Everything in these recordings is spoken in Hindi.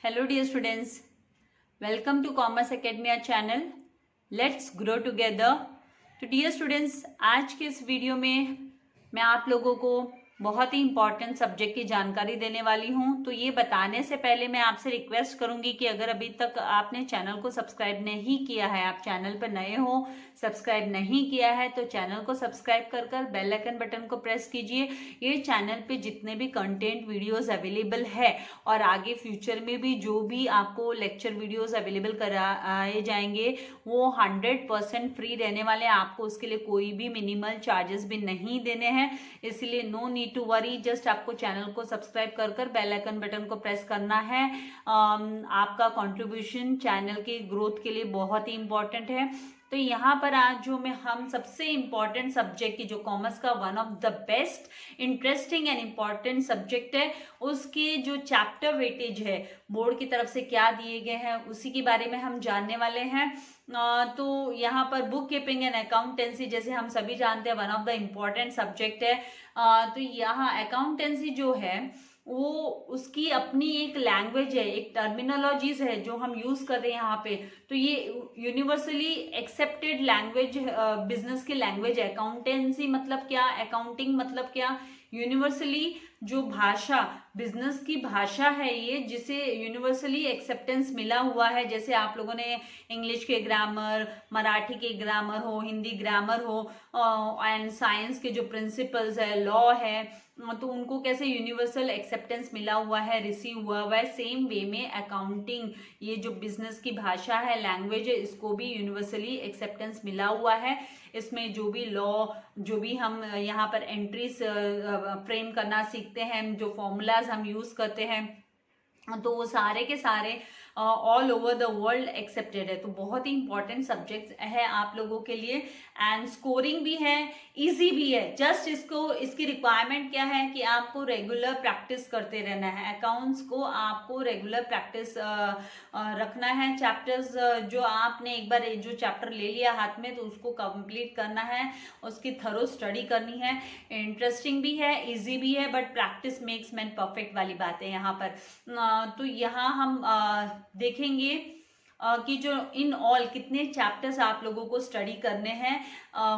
Hello dear students, welcome to Commerce Academy channel. Let's grow together. तो डियर स्टूडेंट्स, आज के इस वीडियो में मैं आप लोगों को बहुत ही इंपॉर्टेंट सब्जेक्ट की जानकारी देने वाली हूं। तो ये बताने से पहले मैं आपसे रिक्वेस्ट करूंगी कि अगर अभी तक आपने चैनल को सब्सक्राइब नहीं किया है, आप चैनल पर नए हो, सब्सक्राइब नहीं किया है, तो चैनल को सब्सक्राइब कर बेल आइकन बटन को प्रेस कीजिए। ये चैनल पे जितने भी कंटेंट वीडियोस अवेलेबल है और आगे फ्यूचर में भी जो भी आपको लेक्चर वीडियोस अवेलेबल कराए जाएंगे वो 100% फ्री रहने वाले हैं। आपको उसके लिए कोई भी मिनिमल चार्जेस भी नहीं देने हैं, इसलिए no need to worry. Just आपको चैनल को सब्सक्राइब कर बेल आइकन बटन को प्रेस करना है। आपका कंट्रीब्यूशन चैनल की ग्रोथ के लिए बहुत ही इंपॉर्टेंट है। तो यहाँ पर आज जो हम सबसे इम्पॉर्टेंट सब्जेक्ट की, जो कॉमर्स का one of the best interesting and important subject है, उसके जो चैप्टर वेटेज है बोर्ड की तरफ से क्या दिए गए हैं उसी के बारे में हम जानने वाले हैं। तो यहाँ पर बुक कीपिंग एंड अकाउंटेंसी, जैसे हम सभी जानते हैं, one of the important subject है। तो यहाँ अकाउंटेंसी जो है वो उसकी अपनी एक लैंग्वेज है, एक टर्मिनोलॉजीज है जो हम यूज कर रहे हैं यहाँ पे। तो ये यूनिवर्सली एक्सेप्टेड लैंग्वेज, बिजनेस की लैंग्वेज है। अकाउंटेंसी मतलब क्या, अकाउंटिंग मतलब क्या, यूनिवर्सली जो भाषा, बिजनेस की भाषा है ये, जिसे यूनिवर्सली एक्सेप्टेंस मिला हुआ है। जैसे आप लोगों ने इंग्लिश के ग्रामर, मराठी के ग्रामर हो, हिंदी ग्रामर हो, एंड साइंस के जो प्रिंसिपल्स है, लॉ है, तो उनको कैसे यूनिवर्सल एक्सेप्टेंस मिला हुआ है, रिसीव हुआ हुआ है। सेम वे में अकाउंटिंग, ये जो बिजनेस की भाषा है, लैंग्वेज है, इसको भी यूनिवर्सली एक्सेप्टेंस मिला हुआ है। इसमें जो भी लॉ, जो भी हम यहाँ पर एंट्रीज फ्रेम करना सीखते हैं, जो फॉर्मूलाज हम यूज करते हैं, तो वो सारे के सारे all over the world accepted है। तो बहुत ही इंपॉर्टेंट सब्जेक्ट है आप लोगों के लिए, एंड स्कोरिंग भी है, इजी भी है। जस्ट इसकी रिक्वायरमेंट क्या है कि आपको रेगुलर प्रैक्टिस करते रहना है। अकाउंट्स को आपको रेगुलर प्रैक्टिस रखना है। चैप्टर्स जो आपने एक बार जो चैप्टर ले लिया हाथ में, तो उसको कंप्लीट करना है, उसकी थरो स्टडी करनी है। इंटरेस्टिंग भी है, इजी भी है, but practice makes man perfect वाली बात है यहाँ पर। तो यहाँ हम देखेंगे कि जो इन ऑल कितने चैप्टर्स आप लोगों को स्टडी करने हैं।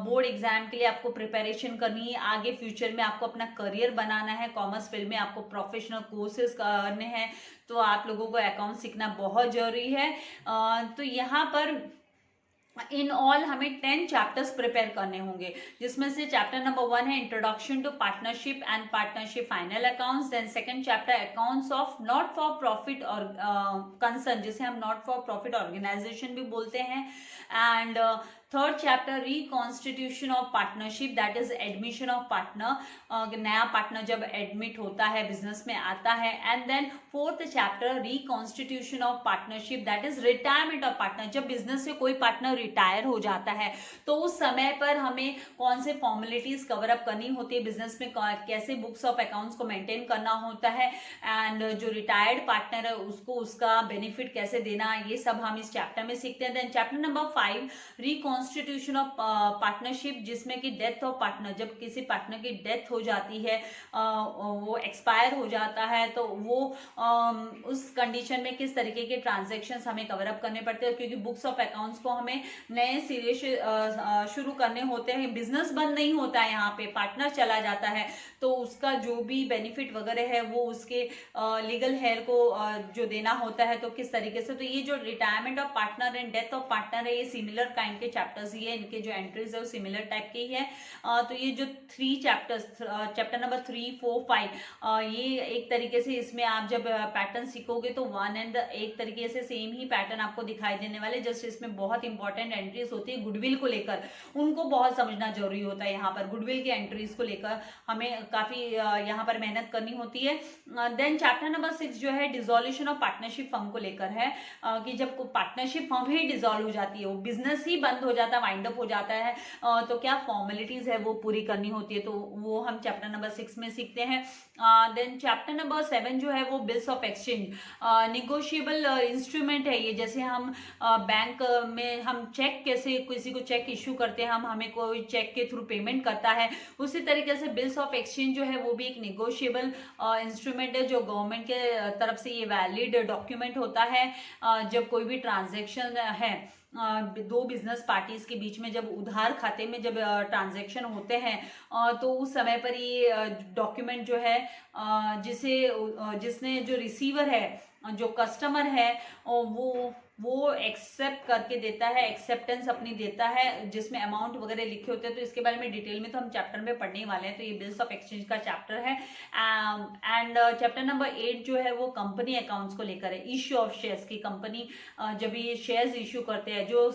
बोर्ड एग्जाम के लिए आपको प्रिपरेशन करनी है, आगे फ्यूचर में आपको अपना करियर बनाना है, कॉमर्स फील्ड में आपको प्रोफेशनल कोर्सेज करने हैं, तो आप लोगों को अकाउंट सीखना बहुत जरूरी है। तो यहाँ पर इन ऑल हमें 10 चैप्टर्स प्रिपेयर करने होंगे, जिसमें से चैप्टर नंबर 1 है introduction to partnership and partnership final accounts. Then second chapter accounts of not for profit और कंसर्न, जिसे हम नॉट फॉर प्रॉफिट ऑर्गेनाइजेशन भी बोलते हैं। And third chapter reconstitution of partnership, that is admission of partner, नया पार्टनर जब एडमिट होता है, बिजनेस में आता है। And then fourth chapter reconstitution of partnership, that is retirement of partner, जब बिजनेस से कोई पार्टनर रिटायर हो जाता है तो उस समय पर हमें कौन से फॉर्मेलिटीज कवर अप करनी होती है, बिजनेस में कैसे बुक्स ऑफ अकाउंट्स को मेंटेन करना होता है, एंड जो रिटायर्ड पार्टनर है उसको उसका बेनिफिट कैसे देना, ये सब हम इस चैप्टर में सीखते हैं। Then chapter number 5 reconstitution of partnership, जिसमें कि डेथ ऑफ पार्टनर, जब किसी पार्टनर की डेथ हो जाती है, वो एक्सपायर हो जाता है, तो वो उस कंडीशन में किस तरीके के ट्रांजेक्शन हमें कवर अप करने पड़ते हैं, क्योंकि बुक्स ऑफ अकाउंट्स को हमें नए सिरे से शुरू करने होते हैं। बिजनेस बंद नहीं होता है, यहाँ पे पार्टनर चला जाता है तो उसका जो भी बेनिफिट वगैरह है वो उसके लीगल हेयर को जो देना होता है, तो किस तरीके से। तो ये जो retirement of partner and death of partner है, ये सिमिलर काइंड के चैप्टर्स ही है, इनके जो एंट्रीज है वो सिमिलर टाइप के ही है। तो ये जो 3 चैप्टर्स, चैप्टर नंबर 3, 4, 5, ये एक तरीके से इसमें आप जब पैटर्न सीखोगे तो 1 एंड एक तरीके से सेम ही पैटर्न आपको दिखाई देने वाले। जस्ट इसमें बहुत इंपॉर्टेंट एंट्रीज होती है गुडविल को लेकर, उनको बहुत समझना जरूरी होता है। यहाँ पर गुडविल की एंट्रीज को लेकर हमें काफी यहाँ पर मेहनत करनी होती है। देन चैप्टर नंबर 6 जो है डिसोल्यूशन ऑफ पार्टनरशिप फर्म को लेकर है, कि जब पार्टनरशिप फर्म ही डिसॉल्व हो जाती है, वो बिजनेस ही बंद हो जाता है, वाइंड अप हो जाता है, तो क्या फॉर्मेलिटीज है वो पूरी करनी होती है, तो वो हम चैप्टर नंबर 6 में सीखते हैं। देन चैप्टर नंबर 7 जो है वो bills of exchange, negotiable instrument है ये। जैसे हम बैंक में हम चेक, कैसे किसी को चेक इश्यू करते हैं, हमें कोई चेक के थ्रू पेमेंट करता है, उसी तरीके से बिल्स ऑफ एक्सचेंज एक्सचेंज जो है वो भी एक नेगोशिएबल इंस्ट्रूमेंट है, जो गवर्नमेंट के तरफ से ये वैलिड डॉक्यूमेंट होता है। जब कोई भी ट्रांजैक्शन है दो बिजनेस पार्टीज के बीच में, जब उधार खाते में जब ट्रांजैक्शन होते हैं तो उस समय पर ये डॉक्यूमेंट जो है जिसने जो रिसीवर है, जो कस्टमर है, वो एक्सेप्ट करके देता है, एक्सेप्टेंस अपनी देता है, जिसमें अमाउंट वगैरह लिखे होते हैं। तो इसके बारे में डिटेल में तो हम चैप्टर में पढ़ने वाले हैं। तो ये बिल्स ऑफ एक्सचेंज का चैप्टर है। एंड चैप्टर नंबर 8 जो है वो कंपनी अकाउंट्स को लेकर है। इश्यू ऑफ शेयर्स की कंपनी जब ये शेयर्स इश्यू करते हैं, जो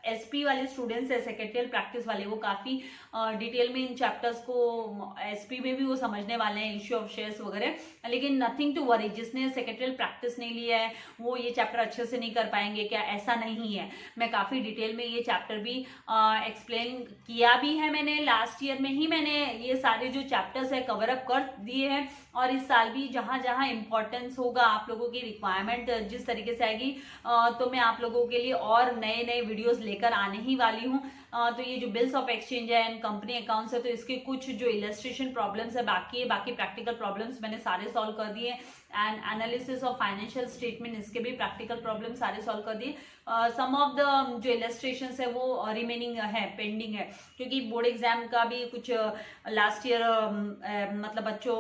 एसपी वाले स्टूडेंट्स है, सेक्रेटरियल प्रैक्टिस वाले, वो काफी डिटेल में इन चैप्टर्स को एसपी में भी वो समझने वाले हैं, इश्यू ऑफ शेयर्स वगैरह। लेकिन नथिंग टू वरी, जिसने सेक्रेटरियल प्रैक्टिस नहीं लिया है वो ये चैप्टर अच्छे से नहीं कर पाएंगे क्या? ऐसा नहीं है। मैं काफी डिटेल में ये चैप्टर भी एक्सप्लेन किया भी है। मैंने लास्ट ईयर में ही मैंने ये सारे जो चैप्टर्स है कवर अप कर दिए हैं, और इस साल भी जहां जहां इंपॉर्टेंस होगा, आप लोगों की रिक्वायरमेंट जिस तरीके से आएगी, तो मैं आप लोगों के लिए और नए नए वीडियोस लेकर आने ही वाली हूँ। तो ये जो बिल्स ऑफ एक्सचेंज है एंड कंपनी अकाउंट्स है, तो इसके कुछ जो इलस्ट्रेशन प्रॉब्लम्स है बाकी प्रैक्टिकल प्रॉब्लम्स मैंने सारे सॉल्व कर दिए। And analysis of financial statement, इसके भी प्रैक्टिकल प्रॉब्लम सारे सॉल्व कर दिए। सम ऑफ द जो इलस्ट्रेशंस है वो रिमेनिंग है, पेंडिंग है, क्योंकि बोर्ड एग्जाम का भी कुछ लास्ट ईयर मतलब बच्चों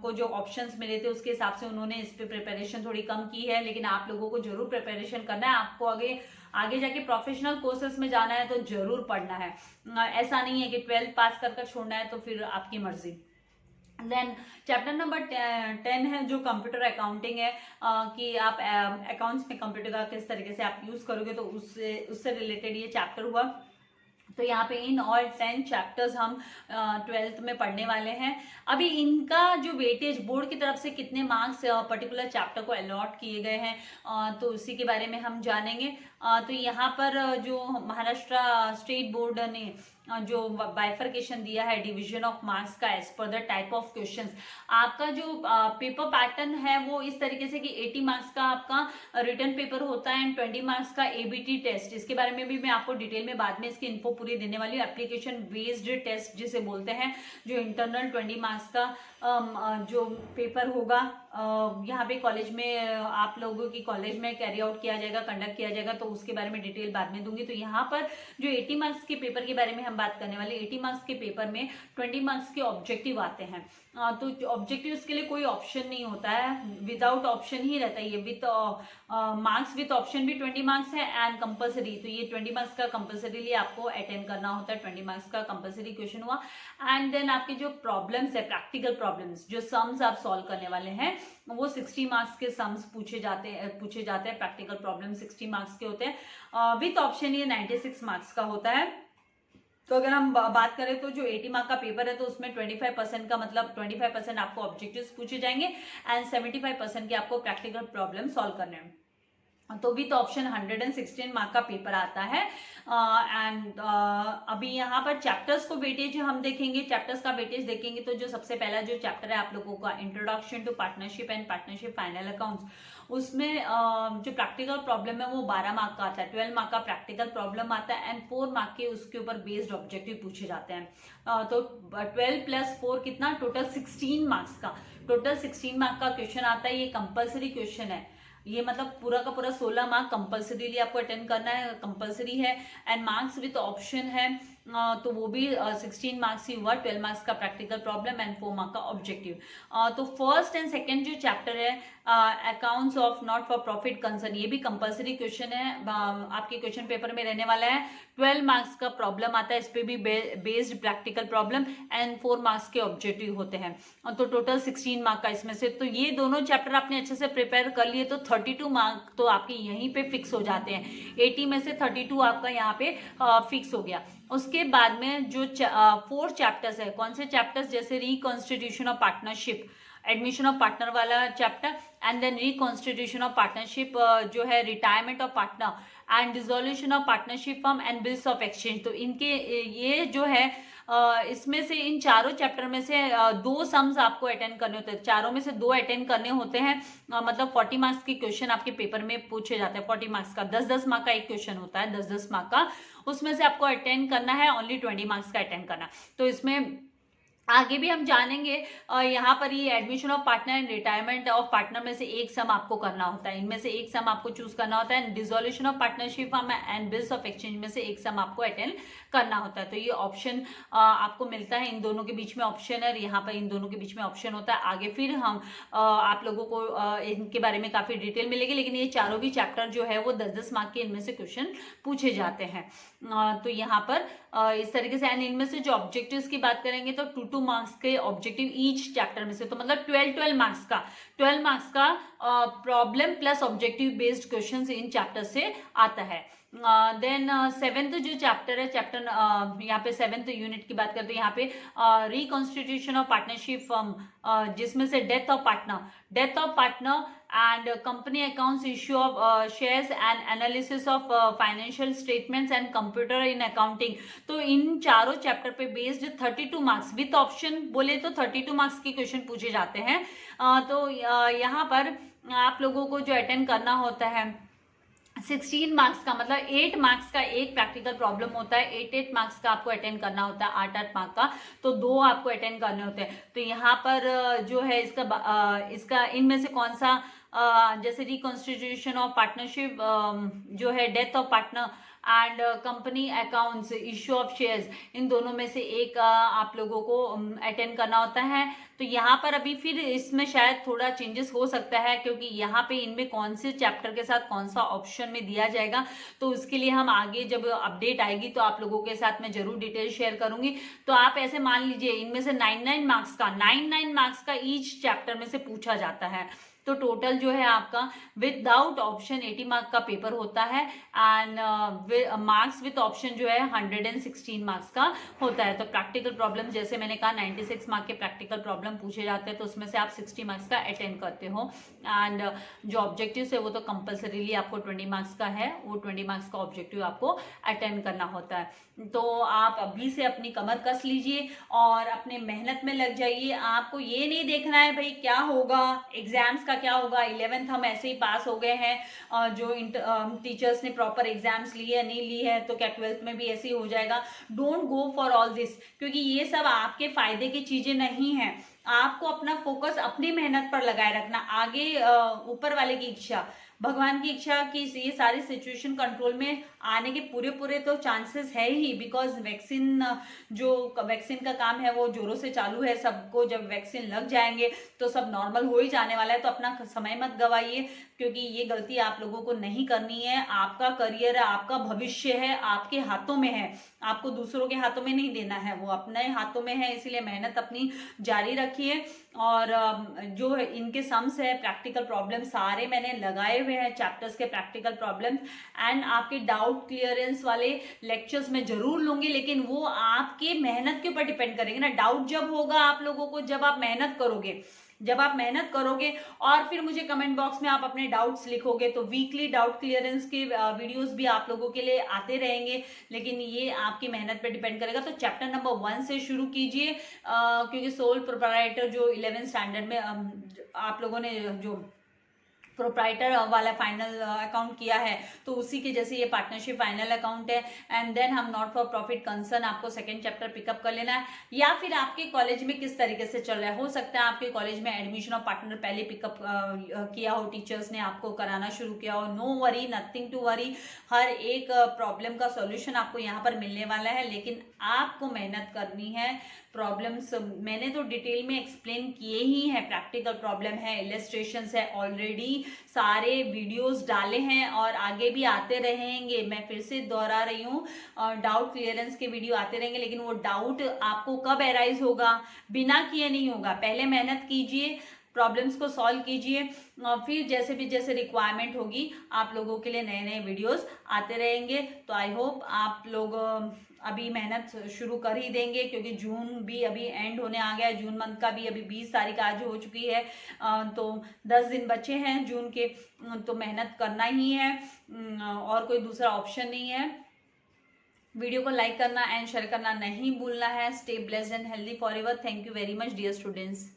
को जो ऑप्शंस मिले थे उसके हिसाब से उन्होंने इस पे प्रिपरेशन थोड़ी कम की है। लेकिन आप लोगों को जरूर प्रिपरेशन करना है। आपको आगे जाके प्रोफेशनल कोर्सेज में जाना है तो जरूर पढ़ना है। ऐसा नहीं है कि 12th पास कर छोड़ना है, तो फिर आपकी मर्जी। देन चैप्टर नंबर 10 है जो कंप्यूटर अकाउंटिंग है, कि आप अकाउंट्स में कंप्यूटर का किस तरीके से आप यूज करोगे, तो उससे रिलेटेड ये चैप्टर हुआ। तो यहाँ पे इन ऑल 10 चैप्टर्स हम 12th में पढ़ने वाले हैं। अभी इनका जो वेटेज बोर्ड की तरफ से कितने मार्क्स पर्टिकुलर चैप्टर को अलॉट किए गए हैं, तो उसी के बारे में हम जानेंगे। तो यहाँ पर जो महाराष्ट्र स्टेट बोर्ड ने जो बाइफर्केशन दिया है डिवीजन ऑफ मार्क्स का as per the type of questions, आपका जो पेपर पैटर्न है वो इस तरीके से कि 80 मार्क्स का आपका रिटर्न पेपर होता है एंड 20 मार्क्स का एबीटी टेस्ट। इसके बारे में भी मैं आपको डिटेल में बाद में इसकी इन्फो पूरी देने वाली हूँ। एप्लीकेशन बेस्ड टेस्ट जिसे बोलते हैं, जो इंटरनल 20 मार्क्स का जो पेपर होगा यहाँ पे कॉलेज में आप लोगों की कॉलेज में कैरी आउट किया जाएगा, कंडक्ट किया जाएगा, तो उसके बारे में डिटेल बाद में दूंगी। तो यहाँ पर जो 80 मार्क्स के पेपर के बारे में हम बात करने वाले, 80 मार्क्स के पेपर में 20 मार्क्स के ऑब्जेक्टिव आते हैं। तो ऑब्जेक्टिव के लिए कोई ऑप्शन नहीं होता है, विदाउट ऑप्शन ही रहता है ये। विथ मार्क्स विथ ऑप्शन भी 20 मार्क्स है एंड कंपल्सरी, तो ये 20 मार्क्स का कंपल्सरीली आपको अटेंड करना होता है। 20 मार्क्स का कंपल्सरी क्वेश्चन हुआ। एंड देन आपके जो प्रॉब्लम्स है, प्रैक्टिकल प्रॉब्लम्स, जो सम्स आप सॉल्व करने वाले हैं, वो 60 मार्क्स के सम्स पूछे जाते हैं। प्रैक्टिकल प्रॉब्लम 60 मार्क्स के होते हैं। विथ ऑप्शन ये 96 मार्क्स का होता है। तो अगर हम बात करें तो जो 80 मार्क का पेपर है, तो उसमें 25% का मतलब 25% आपको ऑब्जेक्टिव्स पूछे जाएंगे एंड 75% के आपको प्रैक्टिकल प्रॉब्लम सॉल्व करने हैं। तो विथ ऑप्शन 116 मार्क का पेपर आता है। एंड अभी यहाँ पर चैप्टर्स को वेटेज हम देखेंगे, चैप्टर्स का वेटेज देखेंगे। तो जो सबसे पहला जो चैप्टर है आप लोगों का introduction to partnership and partnership final accounts, उसमें जो प्रैक्टिकल प्रॉब्लम है वो 12 मार्क का आता है। 12 मार्क का प्रैक्टिकल प्रॉब्लम आता है एंड 4 मार्क के उसके ऊपर बेस्ड ऑब्जेक्टिव पूछे जाते हैं। तो 12 + 4 कितना, टोटल 16 मार्क्स का, टोटल 16 मार्क का क्वेश्चन आता है। ये कंपल्सरी क्वेश्चन है, ये मतलब पूरा का पूरा 16 मार्क कंपल्सरीली आपको अटेंड करना है, कंपल्सरी है। एंड मार्क्स विद ऑप्शन है, तो वो भी 16 मार्क्स ही हुआ। 12 मार्क्स का प्रैक्टिकल प्रॉब्लम एंड 4 मार्क का ऑब्जेक्टिव। तो फर्स्ट एंड सेकंड जो चैप्टर है accounts of not for profit concern, ये भी कंपल्सरी क्वेश्चन है, आपके क्वेश्चन पेपर में रहने वाला है। 12 मार्क्स का प्रॉब्लम आता है, इस पे भी based practical problem and 4 marks के ऑब्जेक्टिव होते हैं। तो टोटल 16 मार्क का इसमें से, तो ये दोनों चैप्टर आपने अच्छे से प्रिपेयर कर लिए तो 32 मार्क तो आपके यहीं पे फिक्स हो जाते हैं। 80 में से 32 आपका यहाँ पे फिक्स हो गया। उसके बाद में जो 4 चैप्टर्स है, कौन से चैप्टर्स, जैसे reconstitution of partnership, admission of partner वाला chapter, and then reconstitution of partnership जो है, retirement of partner and dissolution of partnership firm and bills of exchange. तो इनके ये जो है इसमें से इन चारों चैप्टर में से 2 सम्स आपको अटेंड करने होते हैं। चारों में से 2 अटेंड करने होते हैं, मतलब 40 मार्क्स के क्वेश्चन आपके पेपर में पूछे जाते हैं। 40 मार्क्स का 10-10 मार्क का एक क्वेश्चन होता है, 10-10 मार्क का, उसमें से आपको अटेंड करना है, ओनली 20 मार्क्स का अटेंड करना। तो इसमें आगे भी हम जानेंगे। यहाँ पर ये admission of partner and retirement of partner में से एक सम आपको करना होता है, इनमें से एक सम आपको चूज करना होता है। Dissolution of partnership firm and bills of exchange में से एक सम आपको अटेंड करना होता है। तो ये ऑप्शन आपको मिलता है, इन दोनों के बीच में ऑप्शन है, यहाँ पर इन दोनों के बीच में ऑप्शन होता है। आगे फिर हम आप लोगों को इनके बारे में काफी डिटेल मिलेगी, लेकिन ये चारों भी चैप्टर जो है वो 10-10 मार्क के इनमें से क्वेश्चन पूछे जाते हैं। तो यहाँ पर इस तरीके से, एंड इनमें से जो ऑब्जेक्टिव्स की बात करेंगे तो 2-2 मार्क्स के ऑब्जेक्टिव ईच चैप्टर में से, तो मतलब 12 मार्क्स का problem plus objective based questions in chapter से आता है। देन 7th जो चैप्टर है, चैप्टर यहाँ पे 7th यूनिट की बात करते हैं, यहाँ पे रिकॉन्स्टिट्यूशन ऑफ पार्टनरशिप फर्म, जिसमें से death of partner and company accounts, issue of shares and analysis of financial statements and computer in accounting। तो इन चारों चैप्टर पे बेस्ड 32 मार्क्स विथ ऑप्शन बोले तो 32 मार्क्स के क्वेश्चन पूछे जाते हैं। तो यहाँ पर आप लोगों को जो अटेंड करना होता है 16 मार्क्स का, मतलब 8 मार्क्स का एक प्रैक्टिकल प्रॉब्लम होता है, 8 मार्क्स का आपको अटेंड करना होता है, 8 मार्क का, तो 2 आपको अटेंड करने होते हैं। तो यहाँ पर जो है इसका इनमें से कौन सा, जैसे रिकॉन्स्टिट्यूशन ऑफ पार्टनरशिप जो है, death of partner and company accounts, issue of shares, इन दोनों में से एक आप लोगों को अटेंड करना होता है। तो यहाँ पर अभी फिर इसमें शायद थोड़ा चेंजेस हो सकता है, क्योंकि यहाँ पे इनमें कौन से चैप्टर के साथ कौन सा ऑप्शन में दिया जाएगा, तो उसके लिए हम आगे जब अपडेट आएगी तो आप लोगों के साथ मैं जरूर डिटेल शेयर करूंगी। तो आप ऐसे मान लीजिए इनमें से 9 मार्क्स का ईच चैप्टर में से पूछा जाता है। तो टोटल जो है आपका विदाउट ऑप्शन 80 मार्क का पेपर होता है, एंड मार्क्स विद ऑप्शन जो है 116 मार्क्स का होता है। तो प्रैक्टिकल प्रॉब्लम जैसे मैंने कहा 96 मार्क के प्रैक्टिकल प्रॉब्लम पूछे जाते हैं, तो उसमें से आप 60 मार्क्स का अटेंड करते हो, एंड जो ऑब्जेक्टिव है वो तो कंपल्सरीली आपको 20 मार्क्स का है, वो 20 मार्क्स का ऑब्जेक्टिव आपको अटेंड करना होता है। तो आप अभी से अपनी कमर कस लीजिए और अपने मेहनत में लग जाइए। आपको ये नहीं देखना है भाई क्या होगा, एग्जाम्स का क्या होगा, 11th हम ऐसे ही पास हो गए हैं, जो टीचर्स ने प्रॉपर एग्जाम्स लिए नहीं ली है, तो क्या 12th में भी ऐसे ही हो जाएगा। Don't go for all this, क्योंकि ये सब आपके फायदे की चीजें नहीं है। आपको अपना फोकस अपनी मेहनत पर लगाए रखना, आगे ऊपर वाले की इच्छा, भगवान की इच्छा की ये सारी सिचुएशन कंट्रोल में आने के पूरे तो चांसेस है ही, बिकॉज वैक्सीन का काम है वो जोरों से चालू है। सबको जब वैक्सीन लग जाएंगे तो सब नॉर्मल हो ही जाने वाला है। तो अपना समय मत गवाइए, क्योंकि ये गलती आप लोगों को नहीं करनी है। आपका करियर है, आपका भविष्य है, आपके हाथों में है, आपको दूसरों के हाथों में नहीं देना है, वो अपने हाथों में है। इसीलिए मेहनत अपनी जारी रखिए। और जो इनके सम्स है, प्रैक्टिकल प्रॉब्लम सारे मैंने लगाए हुए हैं, चैप्टर्स के प्रैक्टिकल प्रॉब्लम, एंड आपके डाउट क्लियरेंस वाले लेक्चर्स मैं जरूर लूंगी, लेकिन वो आपके मेहनत के ऊपर डिपेंड करेंगे ना। डाउट जब होगा आप लोगों को जब आप मेहनत करोगे और फिर मुझे कमेंट बॉक्स में आप अपने डाउट्स लिखोगे, तो वीकली डाउट क्लियरेंस के वीडियोस भी आप लोगों के लिए आते रहेंगे, लेकिन ये आपकी मेहनत पे डिपेंड करेगा। तो चैप्टर नंबर 1 से शुरू कीजिए, क्योंकि सोल प्रोप्राइटर जो 11th स्टैंडर्ड में आप लोगों ने जो प्रोप्राइटर वाला फाइनल अकाउंट किया है, तो उसी के जैसे ये पार्टनरशिप फाइनल अकाउंट है। एंड देन हम नॉट फॉर प्रॉफिट कंसर्न आपको सेकंड चैप्टर पिकअप कर लेना है, या फिर आपके कॉलेज में किस तरीके से चल रहा है। हो सकता है आपके कॉलेज में एडमिशन ऑफ पार्टनर पहले पिकअप किया हो, टीचर्स ने आपको कराना शुरू किया हो। No worry, nothing to worry, हर एक प्रॉब्लम का सॉल्यूशन आपको यहाँ पर मिलने वाला है, लेकिन आपको मेहनत करनी है। प्रॉब्लम्स मैंने तो डिटेल में एक्सप्लेन किए ही हैं, प्रैक्टिकल प्रॉब्लम है, इलस्ट्रेशंस है, ऑलरेडी सारे वीडियोस डाले हैं और आगे भी आते रहेंगे। मैं फिर से दोहरा रही हूँ, डाउट क्लियरेंस के वीडियो आते रहेंगे, लेकिन वो डाउट आपको कब अराइज होगा, बिना किए नहीं होगा। पहले मेहनत कीजिए, प्रॉब्लम्स को सॉल्व कीजिए, फिर जैसे रिक्वायरमेंट होगी आप लोगों के लिए नए नए वीडियोस आते रहेंगे। तो आई होप आप लोग अभी मेहनत शुरू कर ही देंगे, क्योंकि जून भी अभी एंड होने आ गया है। जून मंथ का भी अभी 20 तारीख आज हो चुकी है, तो 10 दिन बचे हैं जून के, तो मेहनत करना ही है, और कोई दूसरा ऑप्शन नहीं है। वीडियो को लाइक करना एंड शेयर करना नहीं भूलना है। Stay blessed and healthy forever. Thank you very much dear students.